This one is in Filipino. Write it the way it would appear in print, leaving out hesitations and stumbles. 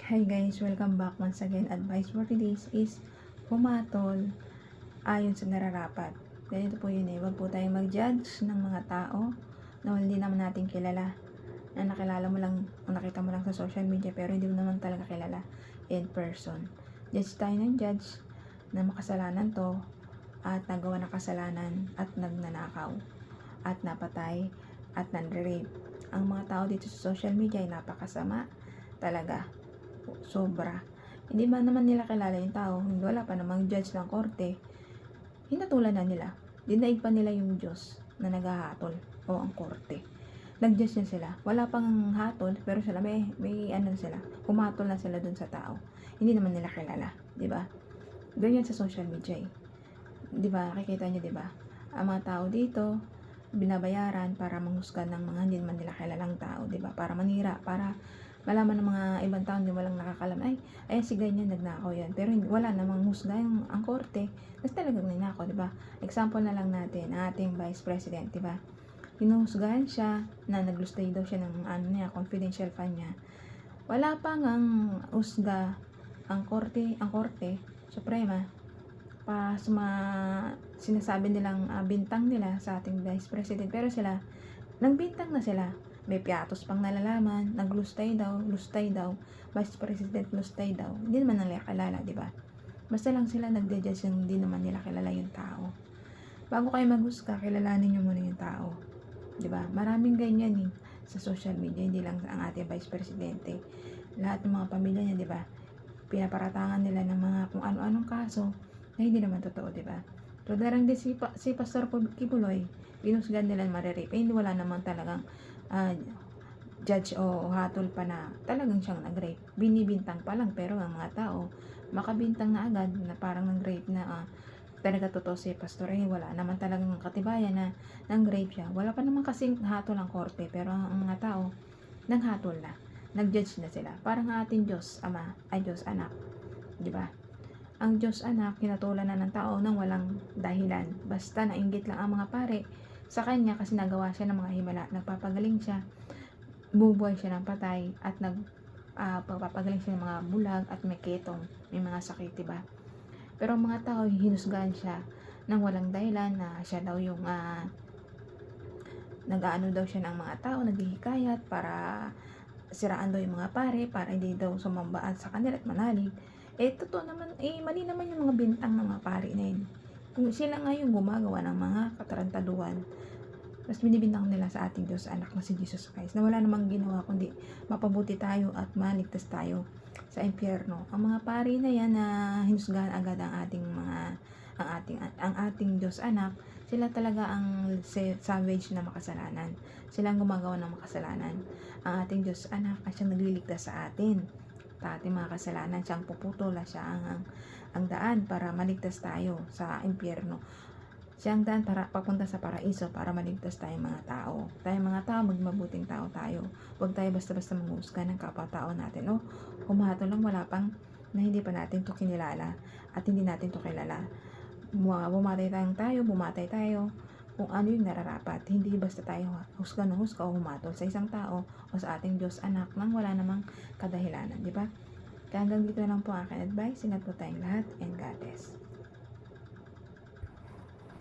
Hi guys, welcome back once again. Advice for today's is pumatol ayon sa nararapat. Ganito po yun huwag po tayong mag-judge ng mga tao na hindi naman natin kilala. Na nakilala mo lang o nakita mo lang sa social media pero hindi mo naman talaga kilala in person. Judge tayo ng judge na makasalanan to at nagawa ng kasalanan at nagnanakaw at napatay at nanrape. Ang mga tao dito sa social media ay napakasama talaga. Sobra. Hindi ba naman nila kilala yung tao, hindi wala pa namang judge ng korte, hinatulan na nila. Dinaig pa nila yung Diyos na naghahatol o ang korte. Nag-judge na sila. Wala pang hatol, pero sila may ano sila. Humatol na sila dun sa tao. Hindi naman nila kilala, di ba? Ganyan sa social media eh. Di ba? Nakikita niyo, di ba? Ang mga tao dito, binabayaran para manghusga ng mga hindi naman nila kilalang tao, di ba? Para manira, para malaman ng mga ibang tao hindi walang nakakalam, ay si ganyan nagnakaw yan. Pero wala namang husga ang korte, kasi talagang ninakaw, di ba? Example na lang natin, ang ating Vice President, di ba? Hinuhusgahan siya na naglustay daw siya ng confidential fund niya. Wala pang ang husga ang korte, Suprema, pa sinasabi nilang bintang nila sa ating Vice President, pero sila nagbintang na sila. May piatos pang nalalaman, lustay daw, Vice President lustay daw. Hindi naman nila kilala, di ba? Basta lang sila nagde-judge ng hindi naman nila kilala yung tao. Bago kayo maghusga, kilalanin niyo muna yung tao. Di ba? Maraming ganyan sa social media, hindi lang ang ating Vice Presidente. Lahat ng mga pamilya niya, di ba? Pinaparatangan nila ng mga kung ano-anong kaso na hindi naman totoo, di ba? So, darang din si Pastor Kibuloy, pinusgan nila marirape. Hindi wala naman talagang judge o hatol pa na talagang siyang nag-rape. Binibintang pa lang, pero ang mga tao makabintang na agad na parang nag-rape na talaga totoo si Pastor. Wala naman talagang katibayan na nag-rape siya. Wala pa naman kasing hatol ang korte, pero ang mga tao naghatol na. Nag-judge na sila. Parang ating Diyos Ama ay Diyos Anak. Di ba? Ang Diyos Anak, hinatulan na ng tao nang walang dahilan. Basta nainggit lang ang mga pare sa kanya kasi nagawa siya ng mga himala. Nagpapagaling siya, bubuhay siya ng patay, at pagpapagaling siya ng mga bulag at may ketong, may mga sakit, diba? Pero ang mga tao, hinusgahan siya nang walang dahilan na siya daw yung nag-aano daw siya ng mga tao, naghihikayat para siraan daw yung mga pare, para hindi daw sumambaan sa kanila at manalig. Totoo naman, mali naman yung mga bintang ng mga pare na yun. Kung sila nga yung gumagawa ng mga katarantaduhan, mas binibintang nila sa ating Diyos Anak na si Jesus Christ, na wala namang ginawa kundi mapabuti tayo at maligtas tayo sa impyerno. Ang mga pari na yan na hinusgahan agad ang ating Diyos Anak, sila talaga ang savage na makasalanan. Sila ang gumagawa ng makasalanan. Ang ating Diyos Anak ay siyang nagliligtas sa atin, sa ating mga kasalanan. Siyang puputol, siya ang daan para maligtas tayo sa impyerno. Siyang daan para papunta sa paraiso para maligtas tayong mga tao. Tayong mga tao, magmabuting tao tayo. Huwag tayo basta-basta manghusga ng kapwa-tao natin. Humahatol lang, wala pang na hindi pa natin to kinilala at hindi natin to kilala. Bumatay tayo kung ano yung nararapat. Hindi basta tayo husga ng husga o humatol sa isang tao o sa ating Diyos Anak nang wala namang kadahilanan, di ba? Kaya hanggang dito lang po ang aking advice. Ingat po tayong lahat and God bless.